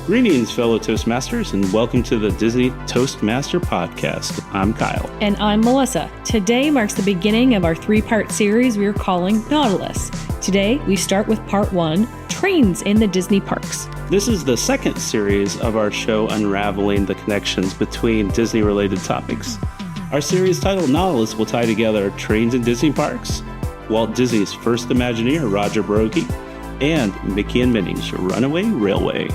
Greetings, fellow Toastmasters, and welcome to the Disney Toastmaster Podcast. I'm Kyle. And I'm Melissa. Today marks the beginning of our three-part series we are calling Nautilus. Today, we start with part 1, Trains in the Disney Parks. This is the second series of our show unraveling the connections between Disney-related topics. Our series titled Nautilus will tie together trains in Disney parks, Walt Disney's first Imagineer, Roger Broggie, and Mickey and Minnie's Runaway Railway.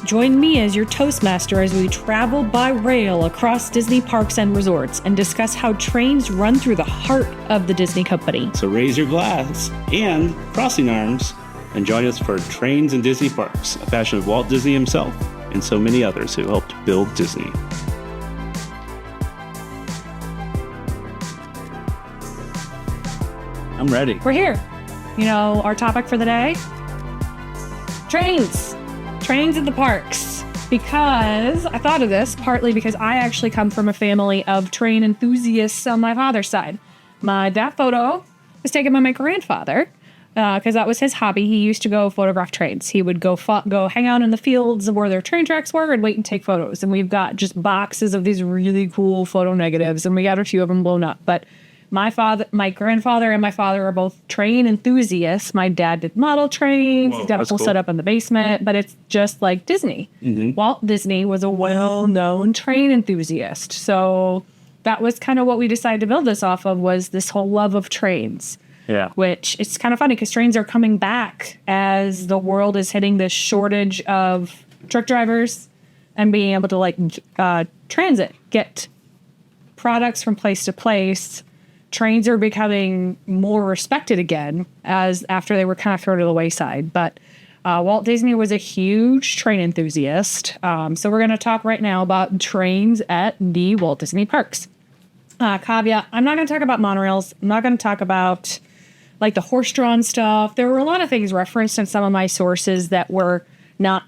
Join me as your Toastmaster as we travel by rail across Disney parks and resorts and discuss how trains run through the heart of the Disney company. So raise your glass and crossing arms and join us for Trains in Disney Parks, a passion of Walt Disney himself and so many others who helped build Disney. I'm ready. We're here. You know, our topic for the day? Trains. Trains at the parks. Because I thought of this partly because I actually come from a family of train enthusiasts on my father's side. My that photo was taken by my grandfather because that was his hobby. He used to go photograph trains. He would go hang out in the fields where their train tracks were and wait and take photos. And we've got just boxes of these really cool photo negatives, and we got a few of them blown up. But my grandfather and my father are both train enthusiasts. My dad did model trains. He's got a full setup in the basement, but it's just like Disney. Mm-hmm. Walt Disney was a well-known train enthusiast. So that was kind of what we decided to build this off of, was this whole love of trains. Yeah. Which it's kind of funny because trains are coming back as the world is hitting this shortage of truck drivers and being able to transit, get products from place to place. Trains are becoming more respected again after they were kind of thrown to the wayside. But Walt Disney was a huge train enthusiast. So we're going to talk right now about trains at the Walt Disney parks. Caveat, I'm not going to talk about monorails. I'm not going to talk about like the horse-drawn stuff. There were a lot of things referenced in some of my sources that were not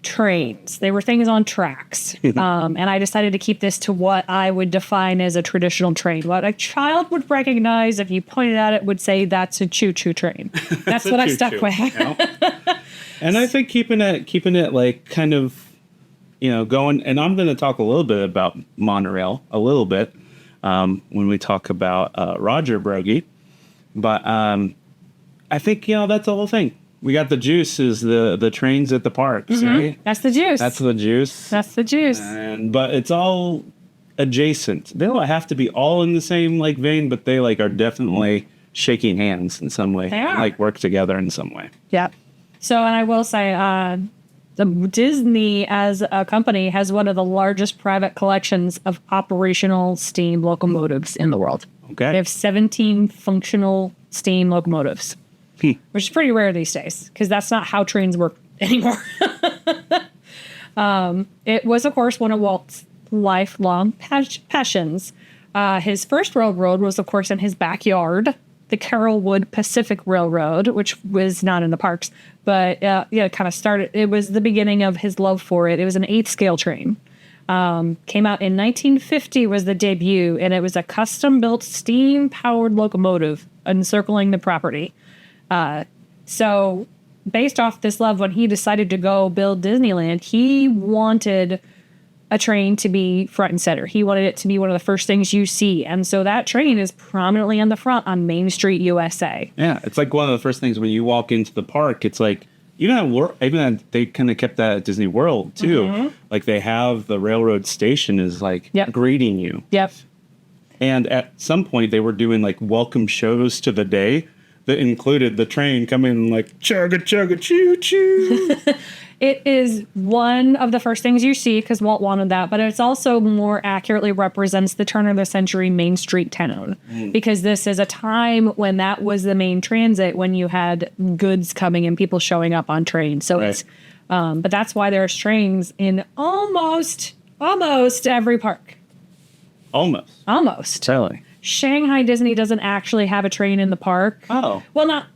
trains. They were things on tracks. And I decided to keep this to what I would define as a traditional train. What a child would recognize if you pointed at it would say that's a choo-choo train. That's what I stuck with. Yeah. And I think keeping it like kind of, going, and I'm going to talk a little bit about monorail a little bit when we talk about Roger Broggie. But I think, that's the whole thing. We got the juice is the trains at the parks, mm-hmm. Right? That's the juice. That's the juice. That's the juice. But it's all adjacent. They don't have to be all in the same vein, but they are definitely shaking hands in some way. They are. Work together in some way. Yep. So, and I will say, the Disney as a company has one of the largest private collections of operational steam locomotives in the world. Okay. They have 17 functional steam locomotives. Which is pretty rare these days, because that's not how trains work anymore. It was, of course, one of Walt's lifelong passions. His first railroad was, of course, in his backyard, the Carrollwood Pacific Railroad, which was not in the parks, but it kind of started. It was the beginning of his love for it. It was an 8th scale train. Came out in 1950 was the debut, and it was a custom-built steam-powered locomotive encircling the property. So based off this love, when he decided to go build Disneyland, he wanted a train to be front and center. He wanted it to be one of the first things you see. And so that train is prominently on the front on Main Street, USA. Yeah. It's like one of the first things when you walk into the park, it's like, even they kind of kept that at Disney World too. Mm-hmm. Like they have the railroad station is greeting you. Yep. And at some point they were doing welcome shows to the day that included the train coming chugga chugga choo choo. It is one of the first things you see because Walt wanted that, but it's also more accurately represents the turn of the century Main Street town because this is a time when that was the main transit, when you had goods coming and people showing up on trains. So It's, but that's why there's trains in almost every park. Almost. Totally. Shanghai Disney doesn't actually have a train in the park. Oh. Well,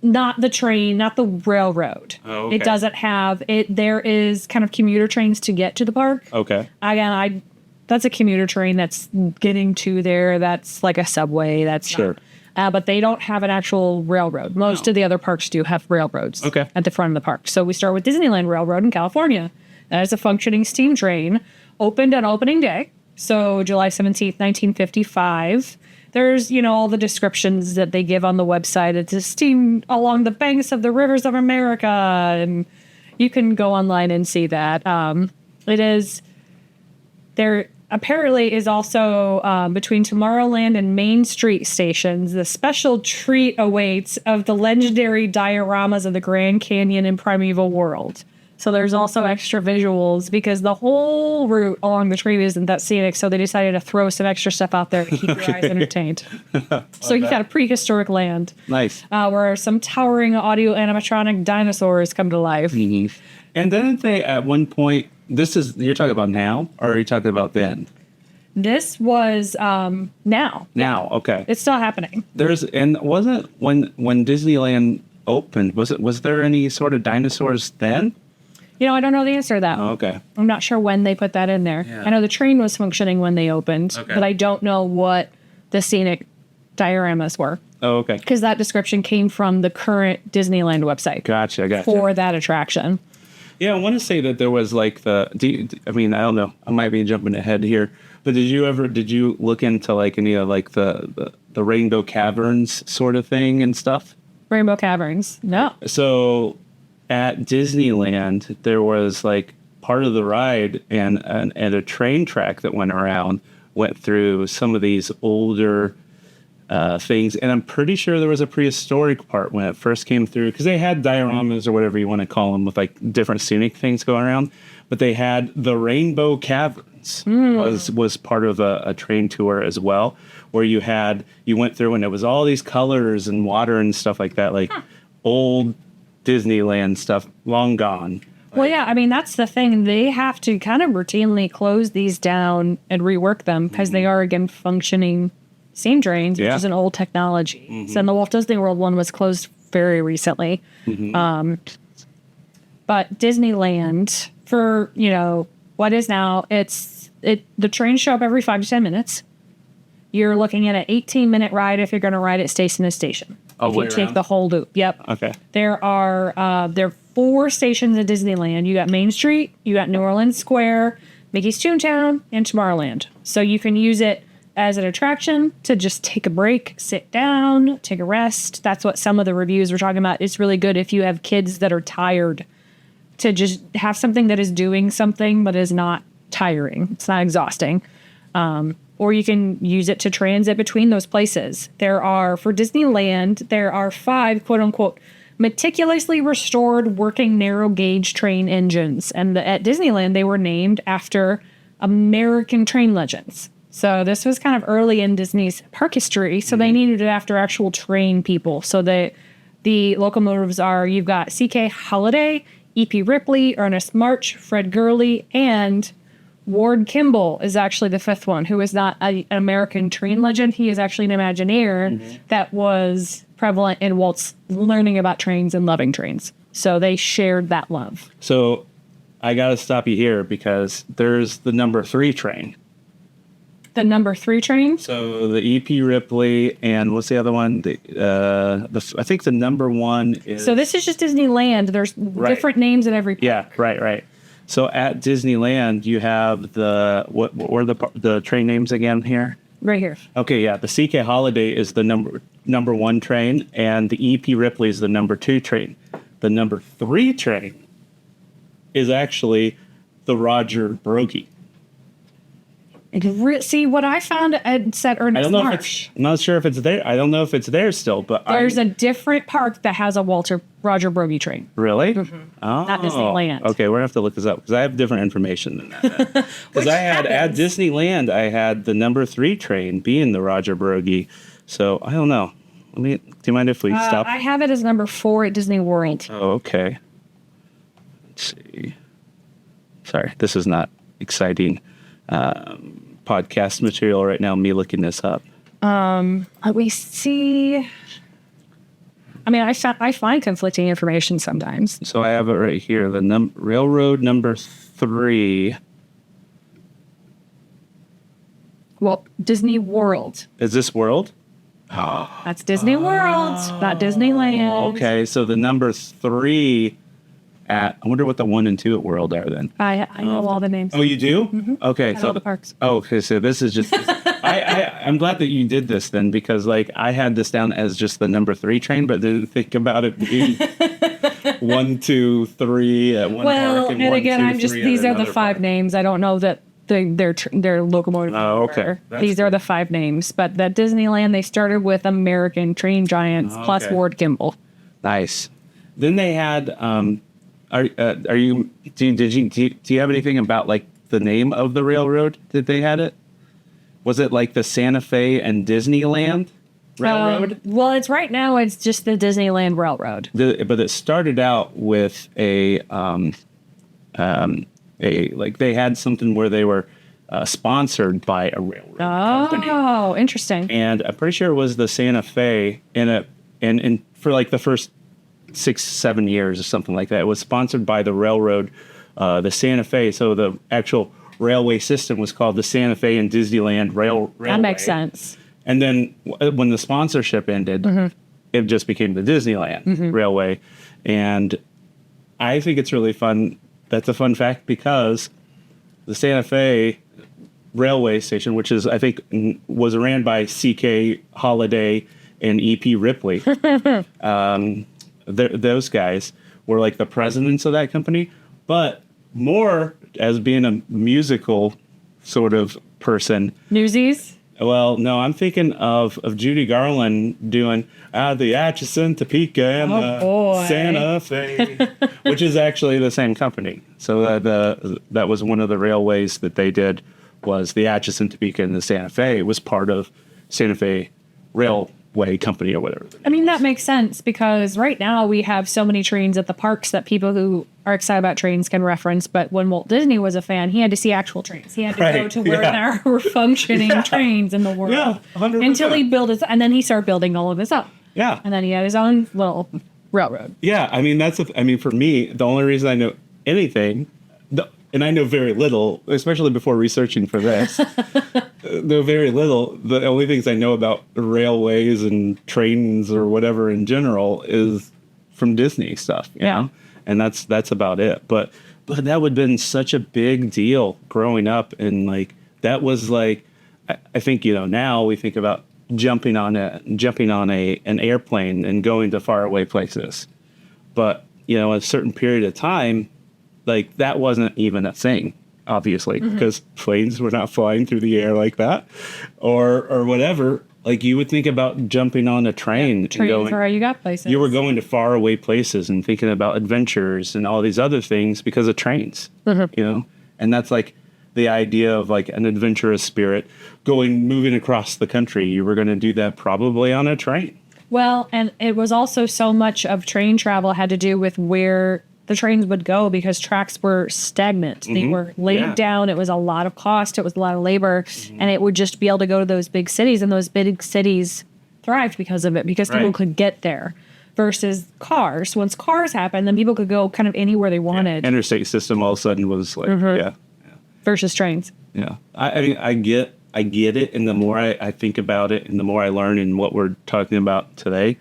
not the train, not the railroad. Oh, okay. It doesn't have it. There is kind of commuter trains to get to the park. Okay. Again, that's a commuter train that's getting to there. That's like a subway. That's sure. But they don't have an actual railroad. Most of the other parks do have railroads at the front of the park. So we start with Disneyland Railroad in California. That is a functioning steam train, opened on opening day. So July 17th, 1955. There's, all the descriptions that they give on the website. It's a steam along the banks of the rivers of America. And you can go online and see that. It is, there apparently is also between Tomorrowland and Main Street stations, the special treat awaits of the legendary dioramas of the Grand Canyon and Primeval World. So there's also extra visuals because the whole route along the train isn't that scenic. So they decided to throw some extra stuff out there to keep your eyes entertained. So you got a prehistoric land. Nice. Where some towering audio animatronic dinosaurs come to life. Mm-hmm. And then they, at one point, you're talking about now, or are you talking about then? This was now. Now, okay. It's still happening. Wasn't when Disneyland opened, was there any sort of dinosaurs then? I don't know the answer to that. Oh, okay. I'm not sure when they put that in there. Yeah. I know the train was functioning when they opened, but I don't know what the scenic dioramas were. Oh, okay. Because that description came from the current Disneyland website. Gotcha. For that attraction. Yeah, I want to say that there was like I don't know. I might be jumping ahead here, but did you look into like any of like the Rainbow Caverns sort of thing and stuff? Rainbow Caverns. No. So at Disneyland, there was like part of the ride and a train track that went through some of these older things. And I'm pretty sure there was a prehistoric part when it first came through because they had dioramas or whatever you want to call them with like different scenic things going around. But they had the Rainbow Caverns was part of a train tour as well, where you went through and it was all these colors and water and stuff like that, like old Disneyland stuff, long gone. Well, yeah, I mean, that's the thing. They have to kind of routinely close these down and rework them because they are, again, functioning steam trains, which is an old technology. Mm-hmm. So, and the Walt Disney World one was closed very recently. Mm-hmm. But Disneyland, for, what is now, the trains show up every 5 to 10 minutes. You're looking at an 18-minute ride if you're going to ride it station to station. Oh, if you take the whole loop. Yep. Okay. There are 4 stations at Disneyland. You got Main Street, you got New Orleans Square, Mickey's Toontown, and Tomorrowland. So you can use it as an attraction to just take a break, sit down, take a rest. That's what some of the reviews were talking about. It's really good if you have kids that are tired to just have something that is doing something but is not tiring. It's not exhausting. Or you can use it to transit between those places. For Disneyland, there are 5, quote unquote, meticulously restored working narrow gauge train engines. And at Disneyland, they were named after American train legends. So this was kind of early in Disney's park history. So they needed it after actual train people. So the locomotives you've got C.K. Holliday, E.P. Ripley, Ernest March, Fred Gurley, and Ward Kimball is actually the 5th one, who is not an American train legend. He is actually an Imagineer that was prevalent in Walt's learning about trains and loving trains. So they shared that love. So I got to stop you here because there's the number 3 train. The number 3 train? So the E.P. Ripley and what's the other one? I think the number 1 is... So this is just Disneyland. There's different names at every park. Yeah, right. So at Disneyland, you have what were the train names again here? Right here. Okay, yeah. The C.K. Holliday is the number 1 train, and the E.P. Ripley is the number 2 train. The number 3 train is actually the Roger Brogy. See, what I found said Ernest Marsh. I'm not sure if it's there. I don't know if it's there still, but there's a different park that has a Roger Brogy train. Really? Mm-hmm. Oh, not Disneyland. Okay, we're gonna have to look this up because I have different information than that. Because at Disneyland, I had the number 3 train being the Roger Brogy. So I don't know. Do you mind if we stop? I have it as number 4 at Disney World. Oh, okay. Let's see. Sorry, this is not exciting. Podcast material right now, me looking this up. Let me see. I mean, I find conflicting information sometimes. So I have it right here. The railroad number 3. Well, Disney World. Is this World? That's Disney World, not Disneyland. Okay, so the number 3 I wonder what the 1 and 2 at World are then. I know all the names. Oh, you do? Okay, At all the parks. Oh, okay. So this is just. I'm glad that you did this then, because like I had this down as just the number 3 train, but didn't think about it being 1, 2, 3 at one park. And again, I'm just, these are the another 5 park. names. I don't know that their locomotive. Oh, okay. order. That's These are good. the 5 names. But at Disneyland, they started with American train giants plus Okay. Ward Kimball. Nice. Then they had. Are you? Do you have anything about like the name of the railroad that they had it? Was it like the Santa Fe and Disneyland Railroad? Well, it's right now. It's just the Disneyland Railroad. But it started out with a like they had something where they were sponsored by a railroad company. Oh, interesting. And I'm pretty sure it was the Santa Fe and for like the first 6-7 years or something like that. It was sponsored by the railroad, the Santa Fe. So the actual railway system was called the Santa Fe and Disneyland Railway. That makes sense. And then when the sponsorship ended, it just became the Disneyland Railway. And I think it's really fun. That's a fun fact because the Santa Fe railway station, which is, I think, was ran by C.K. Holiday and E.P. Ripley. Those guys were like the presidents of that company. But more as being a musical sort of person. Newsies? Well, no, I'm thinking of Judy Garland doing the Atchison, Topeka, and the Santa Fe, which is actually the same company. So that was one of the railways that they did was the Atchison, Topeka, and the Santa Fe was part of Santa Fe Railway Company or whatever. I mean, that makes sense because right now we have so many trains at the parks that people who are excited about trains can reference. But when Walt Disney was a fan, he had to see actual trains. He had to go to where there were functioning trains in the world. Yeah, 100%. Until he built his, and then he started building all of his up. Yeah. And then he had his own little railroad. Yeah, I mean, for me, the only reason I know anything, and I know very little, especially before researching for this, know very little. The only things I know about railways and trains or whatever in general is from Disney stuff, you know? And that's about it. But that would have been such a big deal growing up. And like, that was like, I think, now we think about jumping on an airplane and going to faraway places. But, a certain period of time, like that wasn't even a thing, obviously, because planes were not flying through the air like that or whatever. Like you would think about jumping on a train. Trains are how you got places. You were going to faraway places and thinking about adventures and all these other things because of trains, and that's like the idea of like an adventurous spirit moving across the country. You were going to do that probably on a train. Well, and it was also so much of train travel had to do with where the trains would go because tracks were stagnant. They were laid down. It was a lot of cost. It was a lot of labor. And it would just be able to go to those big cities. And those big cities thrived because of it, because people could get there versus cars. Once cars happened, then people could go kind of anywhere they wanted. Interstate system all of a sudden was like, Versus trains. Yeah. I mean, I get it. And the more I think about it and the more I learn in what we're talking about today,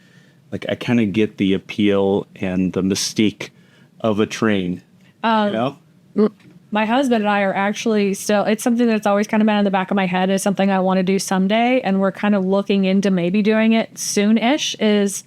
like I kind of get the appeal and the mystique of a train, My husband and I are actually still, it's something that's always kind of been in the back of my head is something I want to do someday. And we're kind of looking into maybe doing it soon-ish, is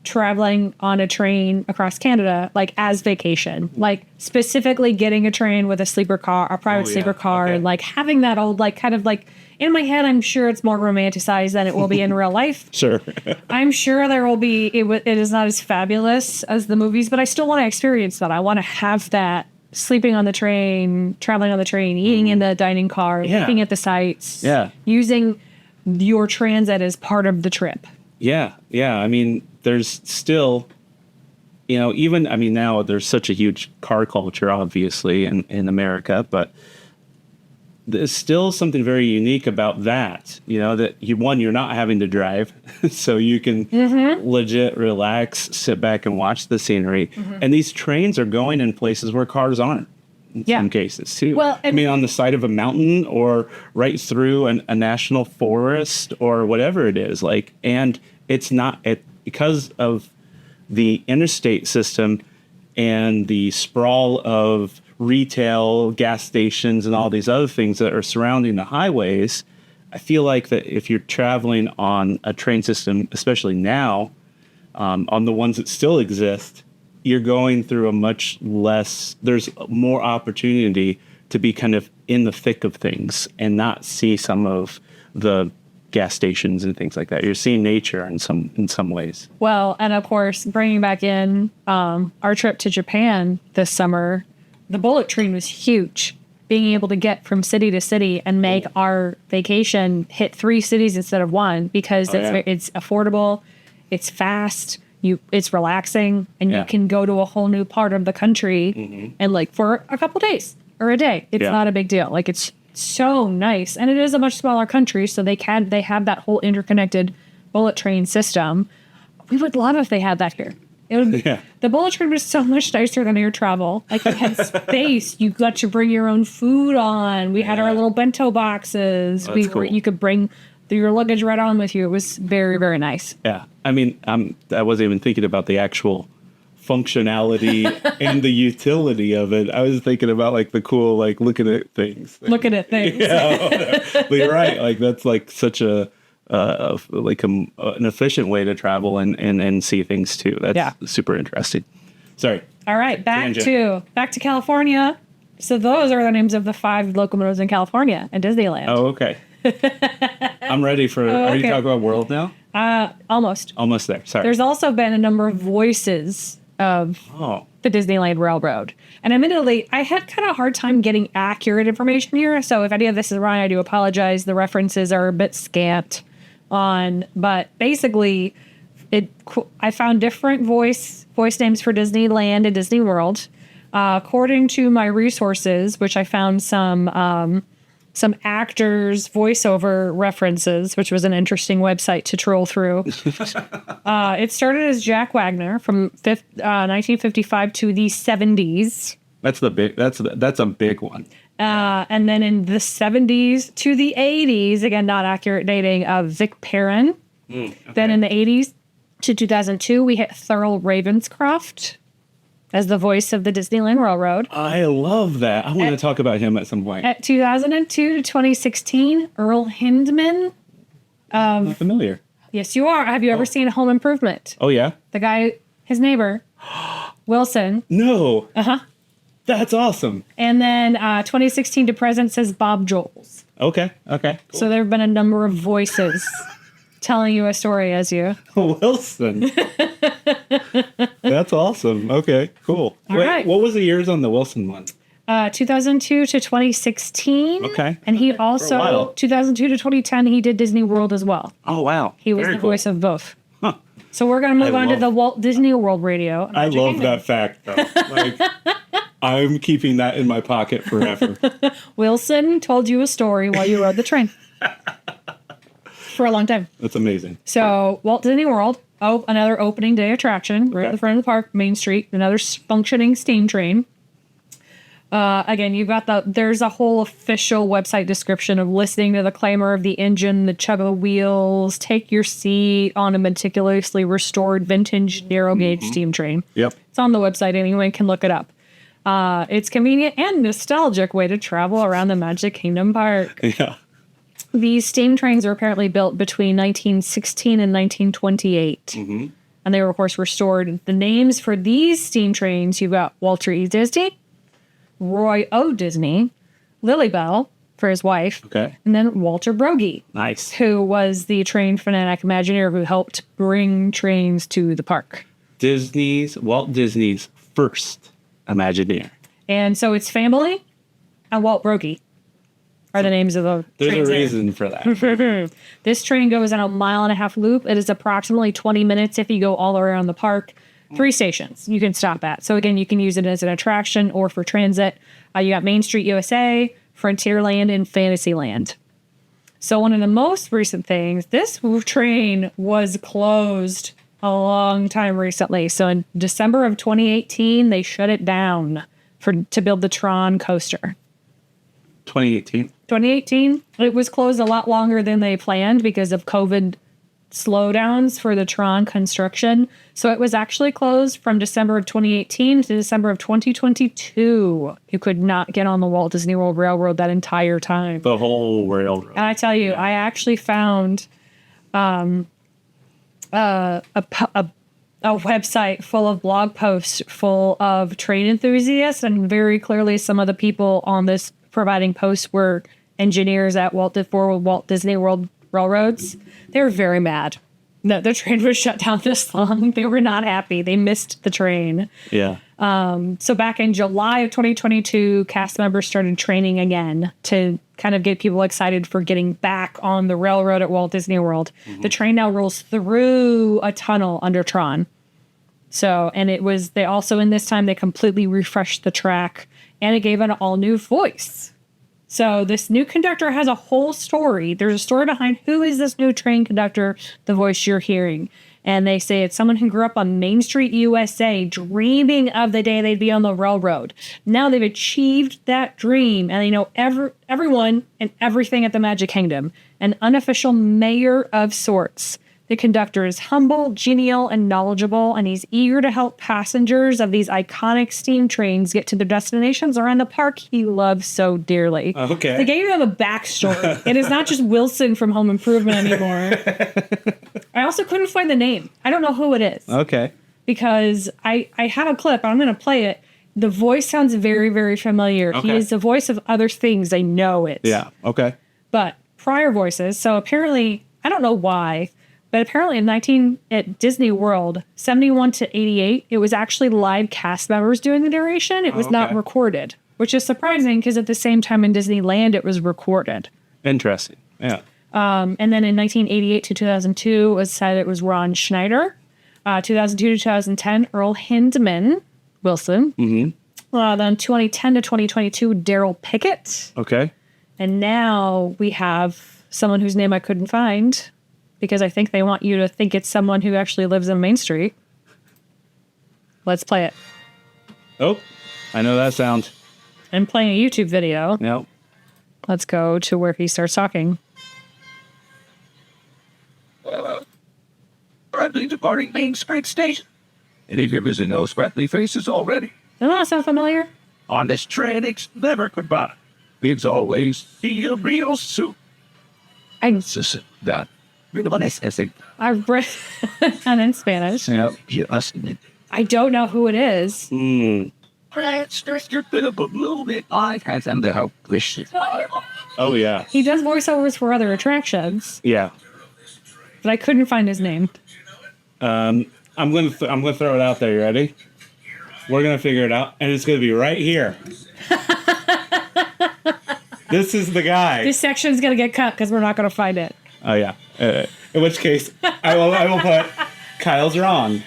traveling on a train across Canada, like as vacation, like specifically getting a train with a sleeper car, a private sleeper car, and like having that old, like kind of like in my head, I'm sure it's more romanticized than it will be in real life. Sure. I'm sure there will be, it is not as fabulous as the movies, but I still want to experience that. I want to have that sleeping on the train, traveling on the train, eating in the dining car, looking at the sights, using your transit as part of the trip. Yeah. I mean, there's still, even, I mean, now there's such a huge car culture, obviously, in America, but there's still something very unique about that, that you're not having to drive, so you can legit relax, sit back and watch the scenery. And these trains are going in places where cars aren't in some cases too. Well, I mean, on the side of a mountain or right through a national forest or whatever it is, like, and it's not because of the interstate system. and the sprawl of retail, gas stations, and all these other things that are surrounding the highways, I feel like that if you're traveling on a train system, especially now, on the ones that still exist, you're going through a much less, there's more opportunity to be kind of in the thick of things and not see some of the gas stations and things like that. You're seeing nature in some ways. Well, and of course, bringing back in our trip to Japan this summer, the bullet train was huge. Being able to get from city to city and make our vacation hit 3 cities instead of 1 because it's affordable, it's fast, it's relaxing, and you can go to a whole new part of the country and like for a couple days or a day. It's not a big deal. Like it's so nice, and it is a much smaller country, so they have that whole interconnected bullet train system. We would love if they had that here. It would be, the bullet train was so much nicer than air travel. Like it had space. You got to bring your own food on. We had our little bento boxes. Cool. You could bring your luggage right on with you. It was very, very nice. Yeah. I mean, I wasn't even thinking about the actual functionality and the utility of it. I was thinking about like the cool, like looking at things. Looking at things. Yeah. But you're right. Like that's like such an efficient way to travel and see things too. That's super interesting. Sorry. All right, back to California. So those are the names of the 5 locomotives in California and Disneyland. Oh, okay. I'm ready for. Are you talking about World now? Almost. Almost there. Sorry. There's also been a number of voices of the Disneyland Railroad. And admittedly, I had kind of a hard time getting accurate information here. So if any of this is wrong, I do apologize. The references are a bit scant but basically I found different voice names for Disneyland and Disney World. According to my resources, which I found some actors' voiceover references, which was an interesting website to troll through. It started as Jack Wagner from 1955 to the 70s. That's a big one. And then in the 70s to the 80s, again, not accurate dating, of Vic Perrin. Okay. Then in the 80s to 2002, we hit Thurl Ravenscroft as the voice of the Disneyland Railroad. I love that. I want to talk about him at some point. At 2002 to 2016, Earl Hindman. I'm familiar. Yes, you are. Have you ever seen Home Improvement? Oh, yeah? The guy, his neighbor, Wilson. No. Uh-huh. That's awesome. And then 2016 to present says Bob Joles. Okay. Cool. So there have been a number of voices telling you a story as you. Wilson. That's awesome. Okay, cool. All right. What was the years on the Wilson one? 2002 to 2016. Okay. And he also, 2002 to 2010, he did Disney World as well. Oh, wow. He was the voice of both. Huh. So we're going to move on to the Walt Disney World Radio. I love that fact, though. Like, I'm keeping that in my pocket forever. Wilson told you a story while you rode the train. For a long time. That's amazing. So Walt Disney World, another opening day attraction, right at the front of the park, Main Street, another functioning steam train. Again, you've got there's a whole official website description of listening to the clamor of the engine, the chug of the wheels, take your seat on a meticulously restored vintage narrow gauge steam train. Yep. It's on the website. Anyone can look it up. It's convenient and nostalgic way to travel around the Magic Kingdom Park. Yeah. These steam trains were apparently built between 1916 and 1928. Mm-hmm. And they were, of course, restored. The names for these steam trains, you've got Walter E. Disney, Roy O. Disney, Lily Bell for his wife, and then Walter Broggie. Nice. Who was the train fanatic Imagineer who helped bring trains to the park. Walt Disney's first Imagineer. And so it's family and Walt Broggie are the names of the There's trains a reason for that. This train goes on a 1.5 mile loop. It is approximately 20 minutes if you go all around the park. 3 stations you can stop at. So again, you can use it as an attraction or for transit. You got Main Street USA, Frontierland, and Fantasyland. So one of the most recent things, this train was closed a long time recently. So in December of 2018, they shut it down to build the Tron coaster. 2018. 2018, it was closed a lot longer than they planned because of COVID slowdowns for the Tron construction. So it was actually closed from December of 2018 to December of 2022. You could not get on the Walt Disney World Railroad that entire time. The whole railroad. And I tell you, I actually found a website full of blog posts full of train enthusiasts, and very clearly some of the people on this providing posts were engineers at Walt Disney World Railroads. They were very mad that the train was shut down this long. They were not happy. They missed the train. Yeah. So back in July of 2022, cast members started training again to kind of get people excited for getting back on the railroad at Walt Disney World. The train now rolls through a tunnel under Tron. So, and they also, in this time, they completely refreshed the track and it gave an all new voice. So this new conductor has a whole story. There's a story behind who is this new train conductor, the voice you're hearing. And they say it's someone who grew up on Main Street, USA, dreaming of the day they'd be on the railroad. Now they've achieved that dream, and they know everyone and everything at the Magic Kingdom. An unofficial mayor of sorts. The conductor is humble, genial, and knowledgeable, and he's eager to help passengers of these iconic steam trains get to their destinations around the park he loves so dearly. Okay. They gave him a backstory. It is not just Wilson from Home Improvement anymore. I also couldn't find the name. I don't know who it is. Okay. Because I have a clip. I'm going to play it. The voice sounds very, very familiar. Okay. He is the voice of other things. I know it. Yeah. Okay. But prior voices. So apparently, I don't know why, but apparently at Disney World, 71 to 88, it was actually live cast members doing the narration. It was not recorded, which is surprising because at the same time in Disneyland, it was recorded. Interesting. Yeah. And then in 1988 to 2002, it was said it was Ron Schneider. 2002 to 2010, Earl Hindman Wilson. Mm-hmm. Then 2010 to 2022, Daryl Pickett. Okay. And now we have someone whose name I couldn't find because I think they want you to think it's someone who actually lives in Main Street. Let's play it. Oh, I know that sound. I'm playing a YouTube video. Yep. Let's go to where he starts talking. Friendly departing Main Street Station. Any viewers in those friendly faces already? Doesn't that sound familiar? On this train, it's never goodbye. It's always see you real soon. That. I've read and in Spanish. Yep. Yes. I don't know who it is. Perhaps there's your bit of a little bit. I had them to help wish it. Oh yeah. He does voiceovers for other attractions, Yeah. but I couldn't find his name. I'm gonna throw it out there. You ready? We're gonna figure it out, and it's gonna be right here. This is the guy. This section's gonna get cut because we're not gonna find it. Oh yeah. In which case, I will put Kyle's wrong.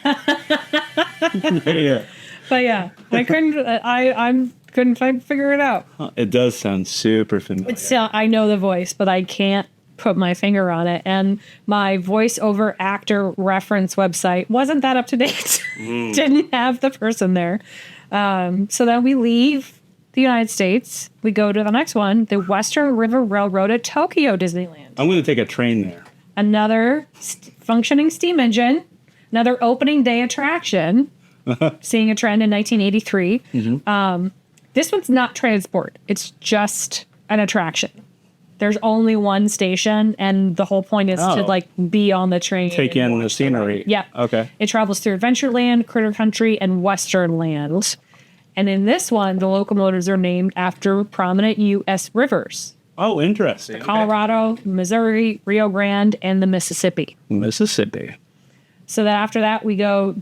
Yeah. But yeah, I couldn't figure it out. It does sound super familiar. It's I know the voice, but I can't put my finger on it. And my voiceover actor reference website wasn't that up to date. Didn't have the person there. So then we leave the United States. We go to the next one, the Western River Railroad at Tokyo Disneyland. I'm going to take a train there. Another functioning steam engine, another opening day attraction, seeing a trend in 1983. This one's not transport. It's just an attraction. There's only one station, and the whole point is to like be on the train. Take in the scenery. Yeah. Okay. It travels through Adventureland, Critter Country, and Western Land. And in this one, the locomotives are named after prominent U.S. rivers. Oh, interesting. Colorado, Missouri, Rio Grande, and the Mississippi. Mississippi. So then after that, we go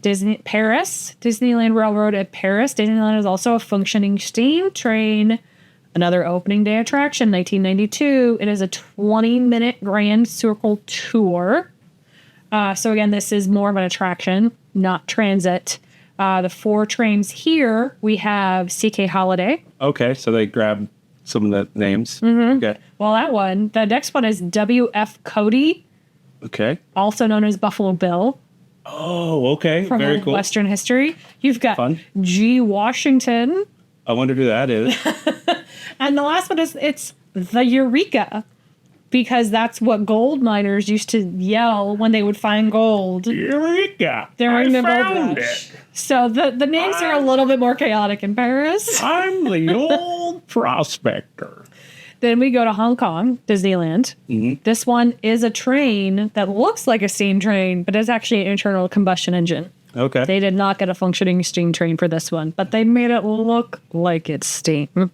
Paris, Disneyland Railroad at Paris. Disneyland is also a functioning steam train. Another opening day attraction, 1992. It is a 20-minute Grand Circle tour. So again, this is more of an attraction, not transit. The four trains here, we have CK Holiday. Okay, so they grab some of the names. Okay. Well, the next one is WF Cody, Okay. also known as Buffalo Bill. Oh, okay. From Very cool. Western history. You've got Fun. G. Washington. I wonder who that is. And the last one it's the Eureka. because that's what gold miners used to yell when they would find gold Eureka! during the gold found rush. it. So the names are a little bit more chaotic in Paris. I'm the old prospector. Then we go to Hong Kong, Disneyland. This one is a train that looks like a steam train, but it's actually an internal combustion engine. Okay. They did not get a functioning steam train for this one, but they made it look like it's steam,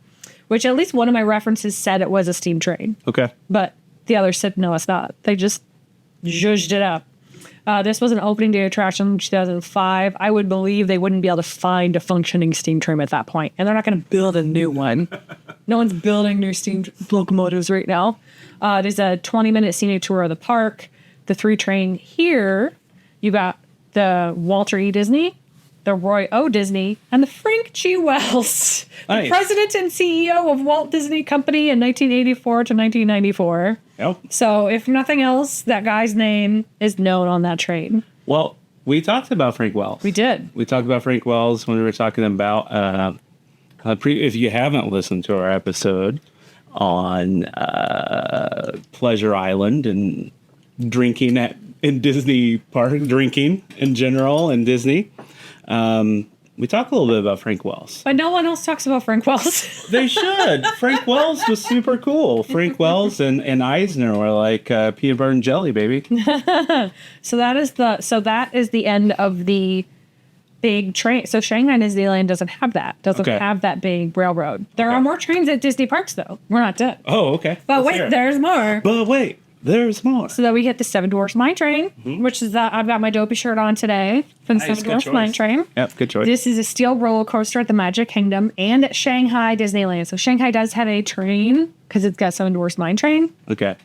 which at least one of my references said it was a steam train. Okay. But the others said, no, it's not. They just zhuzhed it up. This was an opening day attraction in 2005. I would believe they wouldn't be able to find a functioning steam train at that point, and they're not going to build a new one. No one's building new steam locomotives right now. It is a 20-minute scenic tour of the park. The 3 train here, you got the Walter E. Disney, the Roy O. Disney, and the Frank G. Wells, Nice. the president and CEO of Walt Disney Company in 1984 to 1994. Yep. So, if nothing else, that guy's name is known on that train. Well, we talked about Frank Wells. We did. We talked about Frank Wells when we were talking about, if you haven't listened to our episode on Pleasure Island and drinking in Disney Park, drinking in general in Disney, we talked a little bit about Frank Wells. But no one else talks about Frank Wells. They should. Frank Wells was super cool. Frank Wells and Eisner were like peanut butter and jelly, baby. So that is the end of the big train. So Shanghai Disneyland doesn't have that. Doesn't Okay. have that big railroad. There are more trains at Disney parks though. We're not done. Oh, okay. But Let's hear wait, it. there's more. But wait, there's more. So then we hit the Seven Dwarfs Mine Train, which is I've got my dopey shirt on today for the Nice, Seven good Dwarfs choice. Mine Train. Yep, good choice. This is a steel roller coaster at the Magic Kingdom and at Shanghai Disneyland. So Shanghai does have a train because it's got Seven Dwarfs Mine Train, Okay.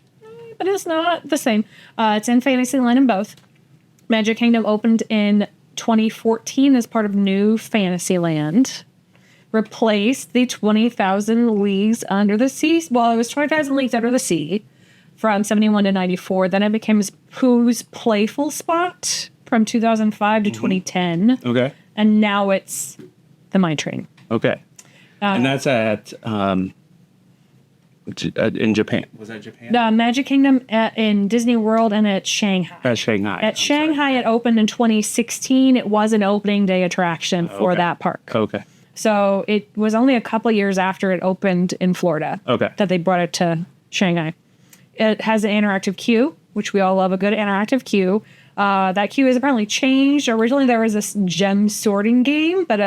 but it's not the same. It's in Fantasyland in both. Magic Kingdom opened in 2014 as part of New Fantasyland. Replaced the 20,000 Leagues Under the Sea. Well, it was 20,000 Leagues Under the Sea from 71 to 94. Then it became Pooh's Playful Spot from 2005 to 2010. Okay. And now it's the Mine Train. Okay. And that's at in Japan. Was that Japan? The Magic Kingdom in Disney World and at Shanghai. At Shanghai. At Shanghai, it opened in 2016. It was an opening day attraction for Okay. that park. Okay. So it was only a couple of years after it opened in Florida Okay. that they brought it to Shanghai. It has an interactive queue, which we all love a good interactive queue. That queue has apparently changed. Originally, there was this gem sorting game, but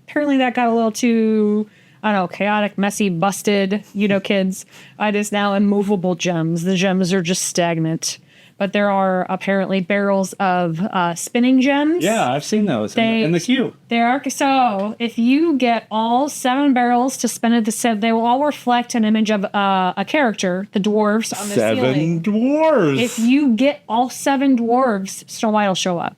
apparently that got a little too, I don't know, chaotic, messy, busted, kids. It is now immovable gems. The gems are just stagnant. But there are apparently barrels of spinning gems. Yeah, I've seen those in the queue. So if you get all 7 barrels to spin at the set, they will all reflect an image of a character, the dwarves on the ceiling. 7 dwarves. If you get all 7 dwarves, Snow White will show up.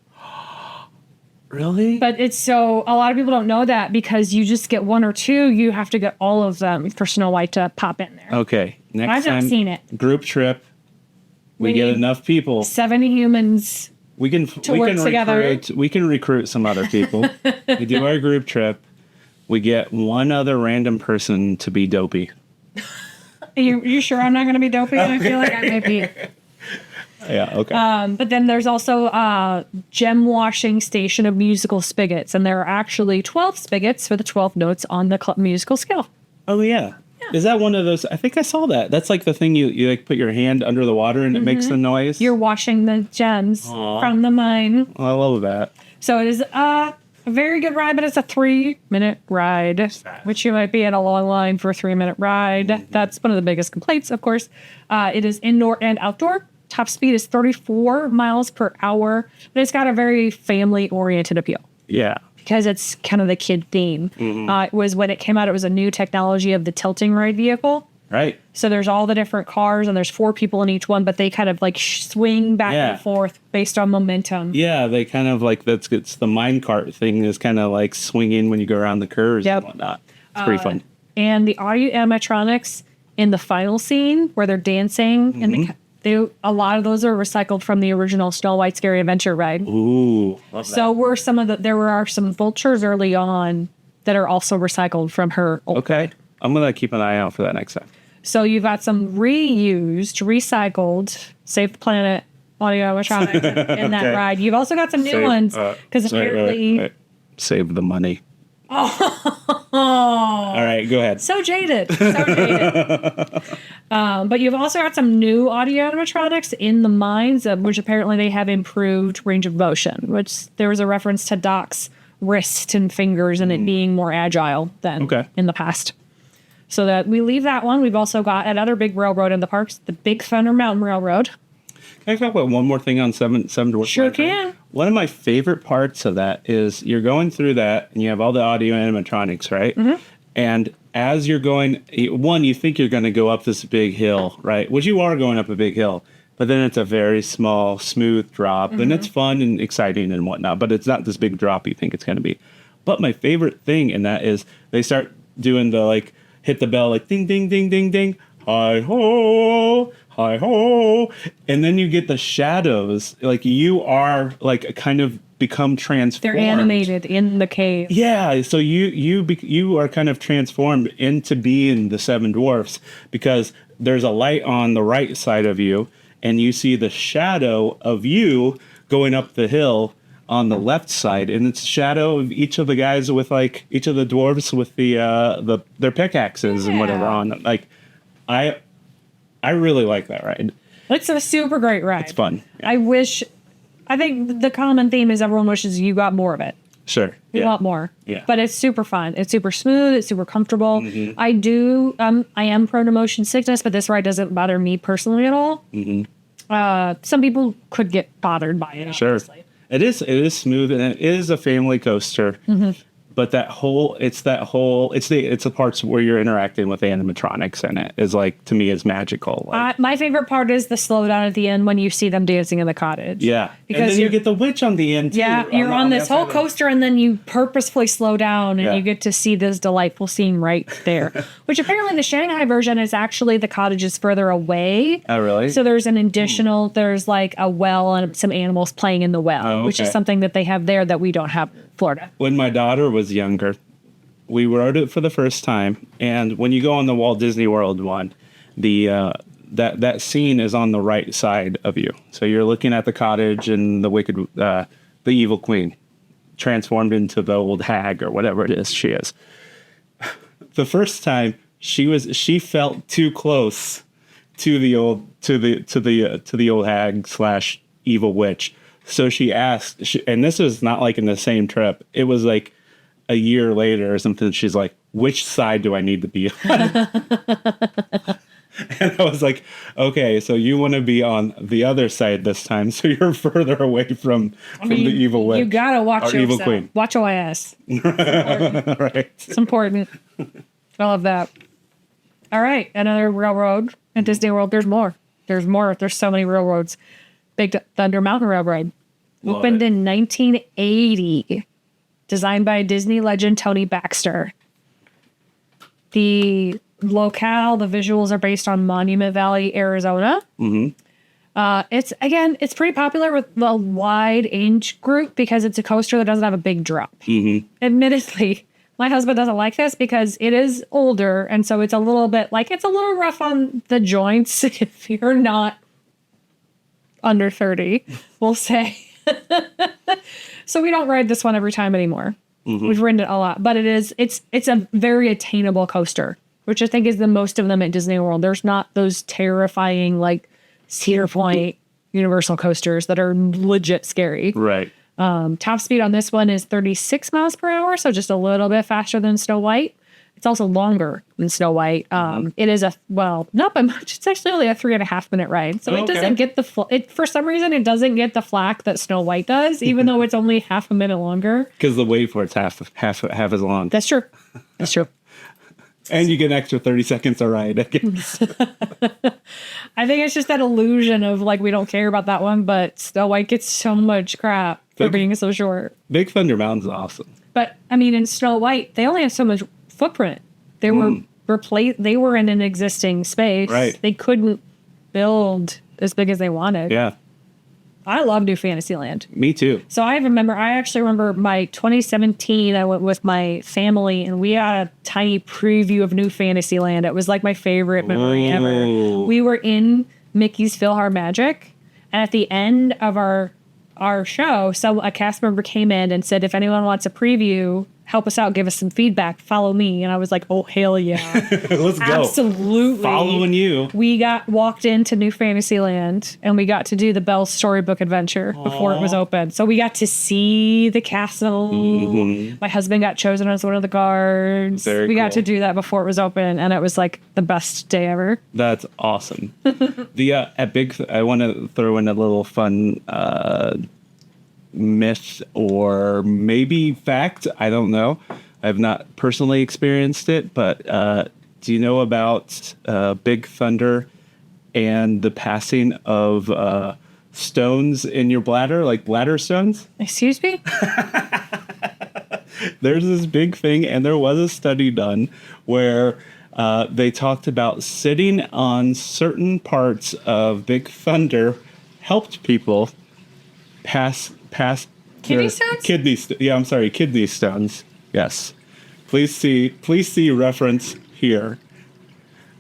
Really? But it's so a lot of people don't know that because you just get 1 or 2, you have to get all of them for Snow White to pop in there. Okay. Next I've not time, seen it. Group trip. We We get need enough people. 70 humans. We can work together. recruit some other people. We do our group trip. We get one other random person to be dopey. You sure I'm not going to be dopey? I feel like I might be. Yeah. Okay. But then there's also a gem washing station of musical spigots, and there are actually 12 spigots for the 12 notes on the musical scale. Oh yeah. Is that one of those? I think I saw that. That's like the thing you like put your hand under the water and it makes the noise. You're washing the gems from the mine. I love that. So it is a very good ride, but it's a 3-minute ride, which you might be in a long line for a 3-minute ride. That's one of the biggest complaints, of course. It is indoor and outdoor. Top speed is 34 miles per hour, but it's got a very family-oriented appeal. Yeah. Because it's kind of the kid theme. It was when it came out, it was a new technology of the tilting ride vehicle. Right. So there's all the different cars and there's 4 people in each one, but they kind of like swing back and forth based on momentum. Yeah, they kind of like it's the minecart thing is kind of like swinging when you go around the curves Yep. and whatnot. It's pretty fun. And the audio animatronics in the final scene where they're dancing and a lot of those are recycled from the original Snow White Scary Adventure ride. Ooh, love that. So were there are some vultures early on that are also recycled from her. Okay. I'm going to keep an eye out for that next time. So you've got some reused, recycled, Save the Planet audio animatronics in that Okay. ride. You've also got some new ones because apparently... Wait. Save the money. Oh, All right, go ahead. so jaded. But you've also got some new audio animatronics in the mines, which apparently they have improved range of motion, which there was a reference to Doc's wrist and fingers and it being more agile than in the past. So that we leave that one. We've also got another big railroad in the parks, the Big Thunder Mountain Railroad. Can I talk about one more thing on Seven Dwarfs? Sure can. One of my favorite parts of that is you're going through that and you have all the audio animatronics, right? Mm-hmm. And as you're going, one, you think you're going to go up this big hill, right? Which you are going up a big hill, but then it's a very small, smooth drop, and it's fun and exciting and whatnot, but it's not this big drop you think it's going to be. But my favorite thing in that is they start doing the, like, hit the bell, like, ding, ding, ding, ding, ding, hi-ho, hi-ho, and then you get the shadows, like, you are, like, kind of become transformed. They're animated in the cave. Yeah, so you are kind of transformed into being the Seven Dwarfs because there's a light on the right side of you, and you see the shadow of you going up the hill on the left side, and it's a shadow of each of the guys with, like, each of the dwarves with their pickaxes and whatever on them. Like, I really like that ride. It's a super great ride. It's fun. Yeah. I think the common theme is everyone wishes you got more of it. Sure. You want more. Yeah. But it's super fun. It's super smooth. It's super comfortable. I am prone to motion sickness, but this ride doesn't bother me personally at all. Some people could get bothered by it. Sure. Obviously. It is smooth and it is a family coaster. But it's the parts where you're interacting with animatronics in it is, like, to me, is magical. Like, My favorite part is the slowdown at the end when you see them dancing in the cottage. yeah. Because and then you get the witch on the end, too. Yeah, you're on this whole coaster and then you purposefully slow down and you get to see this delightful scene right there. Which apparently the Shanghai version is actually the cottage is further away. Oh, really? So there's an additional, there's like a well and some animals playing in the well, which is something that they have there that we don't have in Florida. When my daughter was younger, we rode it for the first time, and when you go on the Walt Disney World one, that scene is on the right side of you. So you're looking at the cottage and the evil queen transformed into the old hag or whatever it is she is. The first time she felt too close to the old hag / evil witch. So she asked, and this was not like in the same trip. It was like a year later or something. She's like, which side do I need to be on? And I was like, okay, so you want to be on the other side this time. So you're further away from the evil witch. You gotta watch or yourself. evil queen. Watch OIS. Right. It's important. I love that. All right, another railroad at Disney World. There's more. There's so many railroads. Big Thunder Mountain Railroad. Love Opened it. in 1980. Designed by Disney legend Tony Baxter. The locale, the visuals are based on Monument Valley, Arizona. It's pretty popular with the wide age group because it's a coaster that doesn't have a big drop. Admittedly, my husband doesn't like this because it is older, and so it's a little bit it's a little rough on the joints if you're not under 30, we'll say. So we don't ride this one every time anymore. We've ridden it a lot, but it's a very attainable coaster, which I think is the most of them at Disney World. There's not those terrifying Cedar Point Universal coasters that are legit scary. Right. Top speed on this one is 36 miles per hour, so just a little bit faster than Snow White. It's also longer than Snow White. It is not by much. It's actually only a 3.5 minute ride. So it doesn't get for some reason, it doesn't get the flack that Snow White does, even though it's only half a minute longer. Because the wait for it's half as long. That's true. That's true. And you get an extra 30 seconds to ride. I think it's just that illusion of we don't care about that one, but Snow White gets so much crap for being so short. Big Thunder Mountain's awesome. But I mean, in Snow White, they only have so much footprint. They were replaced. They were in an existing space. Right. They couldn't build as big as they wanted. Yeah. I love New Fantasyland. Me too. So I actually remember my 2017, I went with my family and we got a tiny preview of New Fantasyland. It was like my favorite memory ever. We were in Mickey's PhilharMagic, and at the end of our show, a cast member came in and said, if anyone wants a preview, help us out, give us some feedback, follow me. And I was like, oh, hell yeah. Let's go. Absolutely. Following you. We walked into New Fantasyland and we got to do the Belle's Storybook Adventure before it was open. So we got to see the castle. Mm-hmm. My husband got chosen as one of the guards. We got to do that before it was open, and it was like the best day ever. That's awesome. I want to throw in a little fun myth or maybe fact. I don't know. I've not personally experienced it, but do you know about Big Thunder and the passing of stones in your bladder, like bladder stones? Excuse me? There's this big thing, and there was a study done where they talked about sitting on certain parts of Big Thunder helped people pass kidney stones? Kidney stones. Yes. Please see reference here.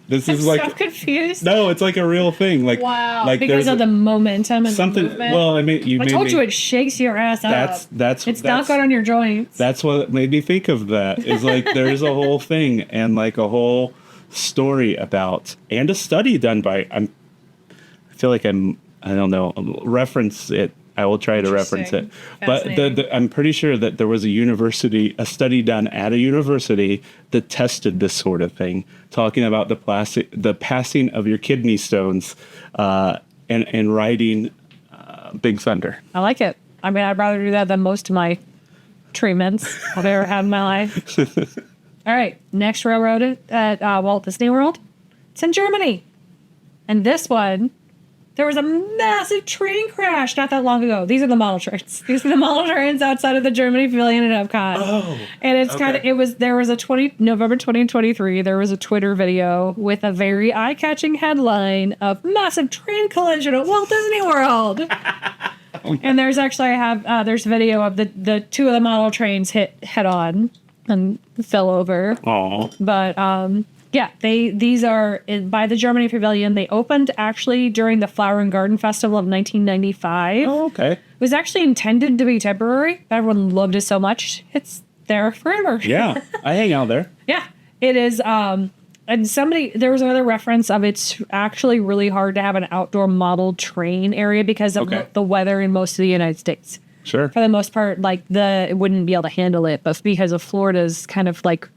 This is I'm so confused. No, it's like a real thing. Like wow, like because of the momentum and something. the movement. Well, I mean, I told you it shakes your ass up. It's not good on your joints. That's what made me think of that. Is like there's a whole thing and like a whole story about and a study done by I feel like I don't know, reference it. I will try to reference it. But I'm pretty sure that there was a study done at a university that tested this sort of thing, talking about the passing of your kidney stones and riding Big Thunder. I like it. I mean, I'd rather do that than most of my treatments I've ever had in my life. All right, next railroad at Walt Disney World. It's in Germany. And this one, there was a massive train crash not that long ago. These are the model trains. These are the model trains outside of the Germany Pavilion at Epcot. Oh, and it's there was November 2023, there was a Twitter video with a very eye-catching headline of massive train collision at Walt Disney World. And there's actually, there's video of the two of the model trains hit head on and fell over. Oh. But, yeah, these are by the Germany Pavilion. They opened actually during the Flower and Garden Festival of 1995. Oh, okay. It was actually intended to be temporary. Everyone loved it so much. It's there forever. Yeah, I hang out there. Yeah, it is. And there was another reference of it's actually really hard to have an outdoor model train area because of the weather in most of the United States. Sure. For the most part, like it wouldn't be able to handle it, but because of Florida's kind of like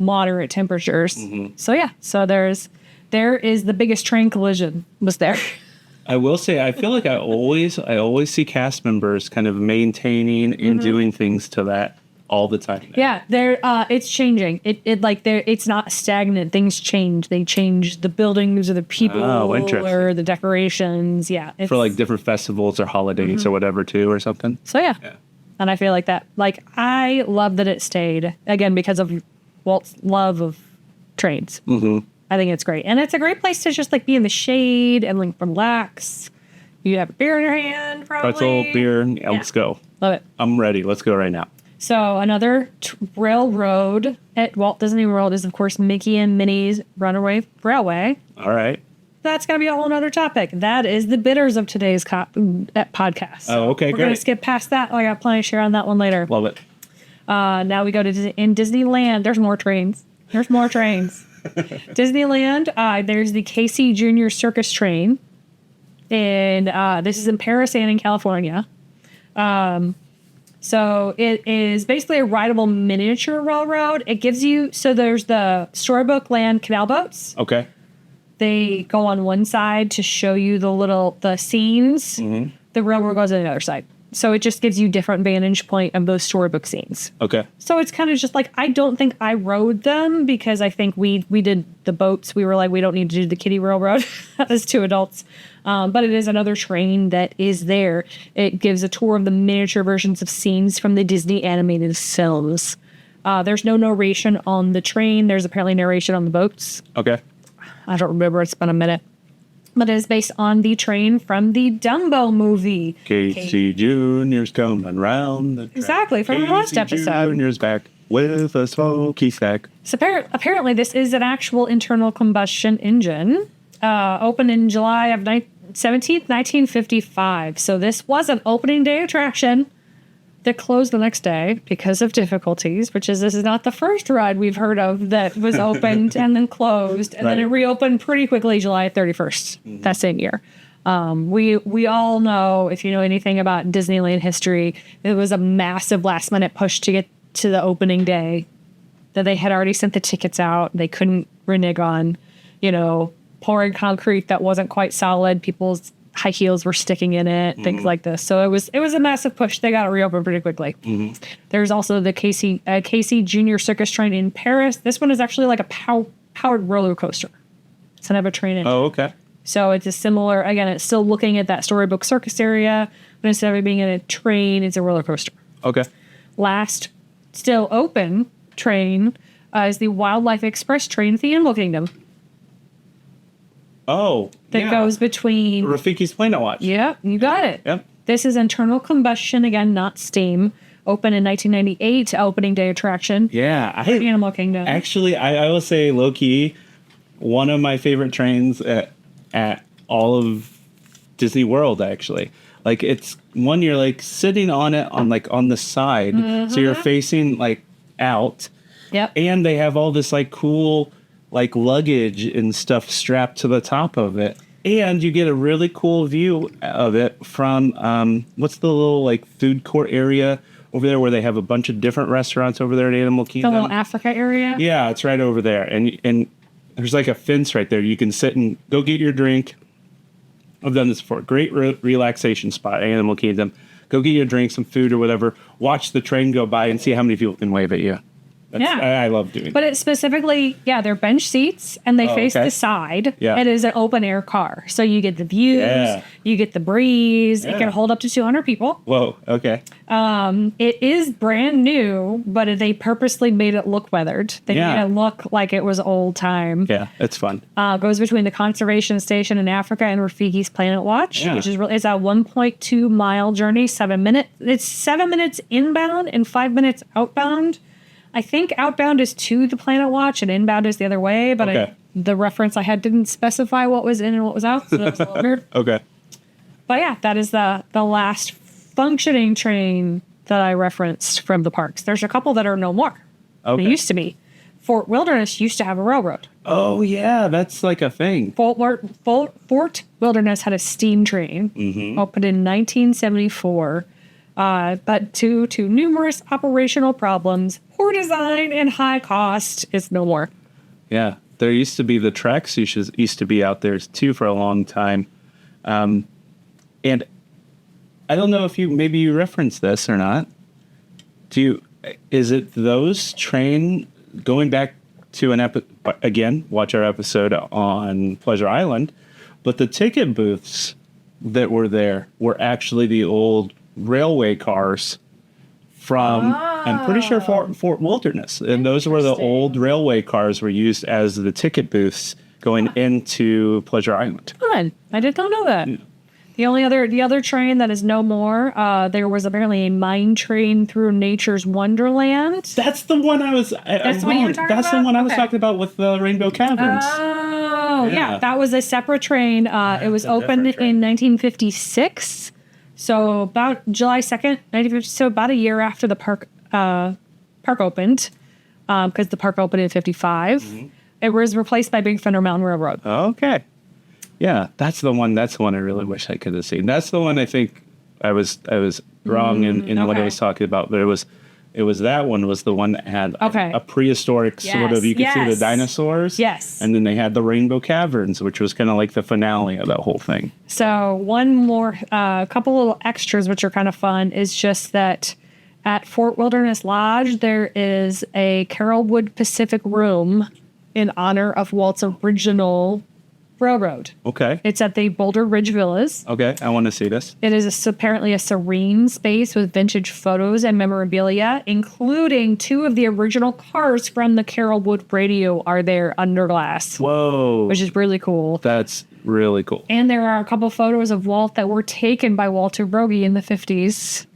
moderate temperatures. Mm-hmm. So yeah, there is the biggest train collision was there. I will say I feel like I always see cast members kind of maintaining and doing things to that all the time. Yeah, it's changing. It's not stagnant. Things change. They change the buildings or the people or the decorations. Yeah, for like different festivals or holidays or whatever too or something. So yeah. And I feel like that. Like I love that it stayed again because of Walt's love of trains. Mm-hmm. I think it's great. And it's a great place to just like be in the shade and like relax. You have a beer in your hand, probably. Pretzel, beer. Yeah, let's go. Love it. I'm ready. Let's go right now. So another railroad at Walt Disney World is, of course, Mickey and Minnie's Runaway Railway. All right. That's going to be a whole other topic. That is the bitters of today's podcast. Oh, okay, We're going to skip past that. I got plenty to share on that one later. Love it. Now we go to in Disneyland. There's more trains. Disneyland, there's the Casey Junior Circus train. And this is in Paris and in California. So it is basically a rideable miniature railroad. It gives you, so there's the Storybook Land canal boats. Okay. They go on one side to show you the scenes. Mm-hmm. The railroad goes on the other side. So it just gives you different vantage point of those storybook scenes. Okay. So it's kind of just like, I don't think I rode them because I think we did the boats. We were like, we don't need to do the kiddie railroad as two adults. But it is another train that is there. It gives a tour of the miniature versions of scenes from the Disney animated films. There's no narration on the train. There's apparently narration on the boats. Okay. I don't remember. It's been a minute. but it is based on the train from the Dumbo movie. Casey Jr.'s coming round the track. Exactly, from the last episode. Jr.'s back with a smoky stack. So apparently this is an actual internal combustion engine, opened in July of 17th, 1955. So this was an opening day attraction that closed the next day because of difficulties, this is not the first ride we've heard of that was opened and then closed, and then it reopened pretty quickly July 31st that same year. We all know, if you know anything about Disneyland history, it was a massive last minute push to get to the opening day that they had already sent the tickets out. They couldn't renege on, pouring concrete that wasn't quite solid. People's high heels were sticking in it, things like this. So it was a massive push. They got it reopened pretty quickly. There's also the Casey Junior Circus train in Paris. This one is actually like a powered roller coaster. It's not a train engine. Oh, okay. So it's a similar, again, it's still looking at that storybook circus area, but instead of it being in a train, it's a roller coaster. Okay. Last still open train is the Wildlife Express train at the Animal Kingdom. Oh, that goes between Rafiki's Planet Watch. Yep, you got it. Yep. This is internal combustion, again, not steam. Open in 1998, opening day attraction. Yeah, Animal Kingdom. Actually, I will say, low key, one of my favorite trains at all of Disney World. Actually, like it's one you're like sitting on it on the side, so you're facing like out. Yep. And they have all this like cool like luggage and stuff strapped to the top of it. And you get a really cool view of it from, what's the little like food court area over there where they have a bunch of different restaurants over there at Animal Kingdom? The little Africa area? Yeah, it's right over there. And there's like a fence right there. You can sit and go get your drink. I've done this before. Great relaxation spot at Animal Kingdom. Go get your drink, some food or whatever. Watch the train go by and see how many people can wave at you. I love doing that. But it's specifically, they're bench seats, and they face the side. Yeah. It is an open air car. So you get the views, you get the breeze. Yeah. It can hold up to 200 people. Whoa, okay. It is brand new, but they purposely made it look weathered. They made it look like it was old time. Yeah, it's fun. Goes between the conservation station in Africa and Rafiki's Planet Watch, which is it's a 1.2 mile journey, 7 minutes. It's 7 minutes inbound and 5 minutes outbound. I think outbound is to the Planet Watch and inbound is the other way, but the reference I had didn't specify what was in and what was out, so that was a little weird. Okay. But yeah, that is the last functioning train that I referenced from the parks. There's a couple that are no more. Okay. They used to be. Fort Wilderness used to have a railroad. Oh, yeah, that's like a thing. Fort Wilderness had a steam train, opened in 1974. But due to numerous operational problems, poor design, and high cost, it's no more. Yeah, there used to be the tracks used to be out there too for a long time. And I don't know if maybe you referenced this or not. Is it those train going back to again, watch our episode on Pleasure Island, but the ticket booths that were there were actually the old railway cars from I'm pretty sure Fort Wilderness, and those were the old railway cars were used as the ticket booths going into Pleasure Island. Good. I did not know that. The other train that is no more, there was apparently a mine train through Nature's Wonderland. That's the one I was That's what you were talking about? That's the one I was talking about with the Rainbow Caverns. Oh, yeah. That was a separate train. It was opened in 1956. So about July 2nd, 1950, so about a year after the park opened, because the park opened in 55. It was replaced by Big Thunder Mountain Railroad. Okay. Yeah, that's the one. That's the one I really wish I could have seen. That's the one I think I was wrong in what I was talking about. But it was that one was the one that had a prehistoric sort of, you could see the dinosaurs. Yes. And then they had the Rainbow Caverns, which was kind of like the finale of that whole thing. So one more, couple little extras, which are kind of fun, is just that at Fort Wilderness Lodge, there is a Carolwood Pacific Room in honor of Walt's original railroad. Okay. It's at the Boulder Ridge Villas. Okay, I want to see this. It is apparently a serene space with vintage photos and memorabilia, including 2 of the original cars from the Carolwood radio are there under glass. Whoa. Which is really cool. That's Really cool. And there are a couple photos of Walt that were taken by Walter Broggie in the 50s.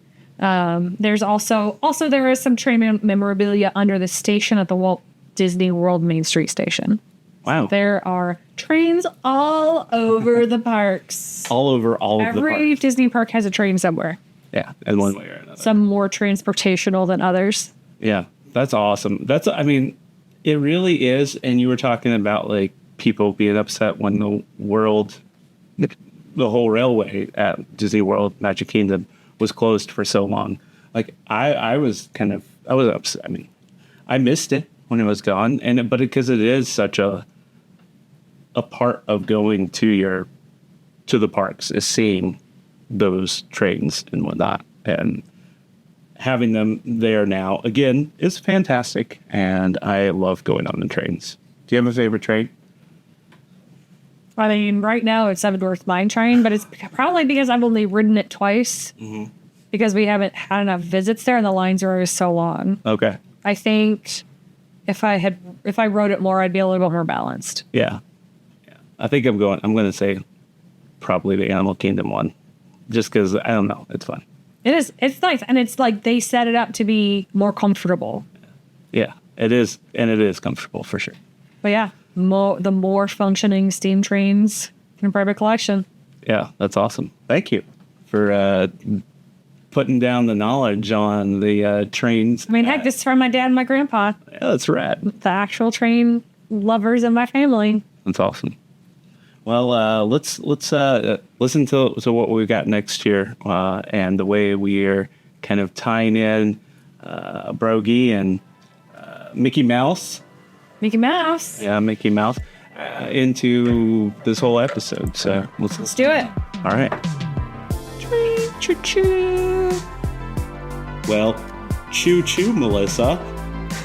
There's also there is some train memorabilia under the station at the Walt Disney World Main Street Station. Wow. There are trains all over the parks. All over all of the parks. Every Disney park has a train somewhere. Yeah, in one way or another. Some more transportational than others. Yeah, that's awesome. It really is. And you were talking about like people being upset when the whole railway at Disney World Magic Kingdom was closed for so long. Like I was upset. I mean, I missed it when it was gone, but because it is such a part of going to the parks is seeing those trains and whatnot, and having them there now again is fantastic. And I love going on the trains. Do you have a favorite train? I mean, right now it's Seven Dwarfs Mine Train, but it's probably because I've only ridden it twice. Mm-hmm. Because we haven't had enough visits there and the lines are always so long. Okay. I think if I rode it more, I'd be a little bit more balanced. Yeah. I think I'm going to say probably the Animal Kingdom one. Just because, I don't know, it's fun. It is. It's nice. And it's like they set it up to be more comfortable. Yeah, it is. And it is comfortable for sure. But yeah, the more functioning steam trains in a private collection. Yeah, that's awesome. Thank you for putting down the knowledge on the trains. I mean, heck, this is from my dad and my grandpa. Yeah, that's rad. The actual train lovers in my family. That's awesome. Well, let's listen to what we've got next year and the way we're kind of tying in Broggie and Mickey Mouse. Mickey Mouse. Yeah, Mickey Mouse into this whole episode. So let's do it. All right. Train choo-choo. Well, choo-choo, Melissa.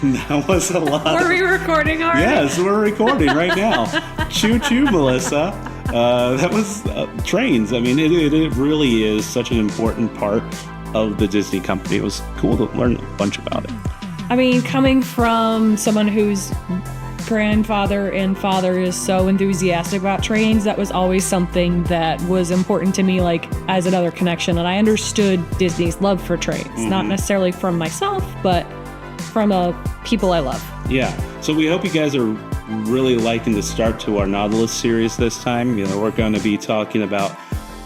That was a lot. Were we recording already? Yes, we're recording right now. Choo-choo, Melissa. That was trains. I mean, it really is such an important part of the Disney company. It was cool to learn a bunch about it. I mean, coming from someone whose grandfather and father is so enthusiastic about trains, that was always something that was important to me, like as another connection. And I understood Disney's love for trains, not necessarily from myself, but from people I love. Yeah. So we hope you guys are really liking the start to our Nautilus series this time. You know, we're going to be talking about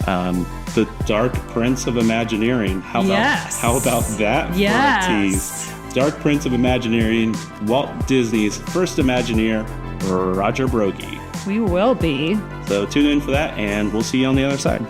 the Dark Prince of Imagineering. How about that? Yes. For a tease? Dark Prince of Imagineering, Walt Disney's first Imagineer, Roger Broggie. We will be. So tune in for that, and we'll see you on the other side.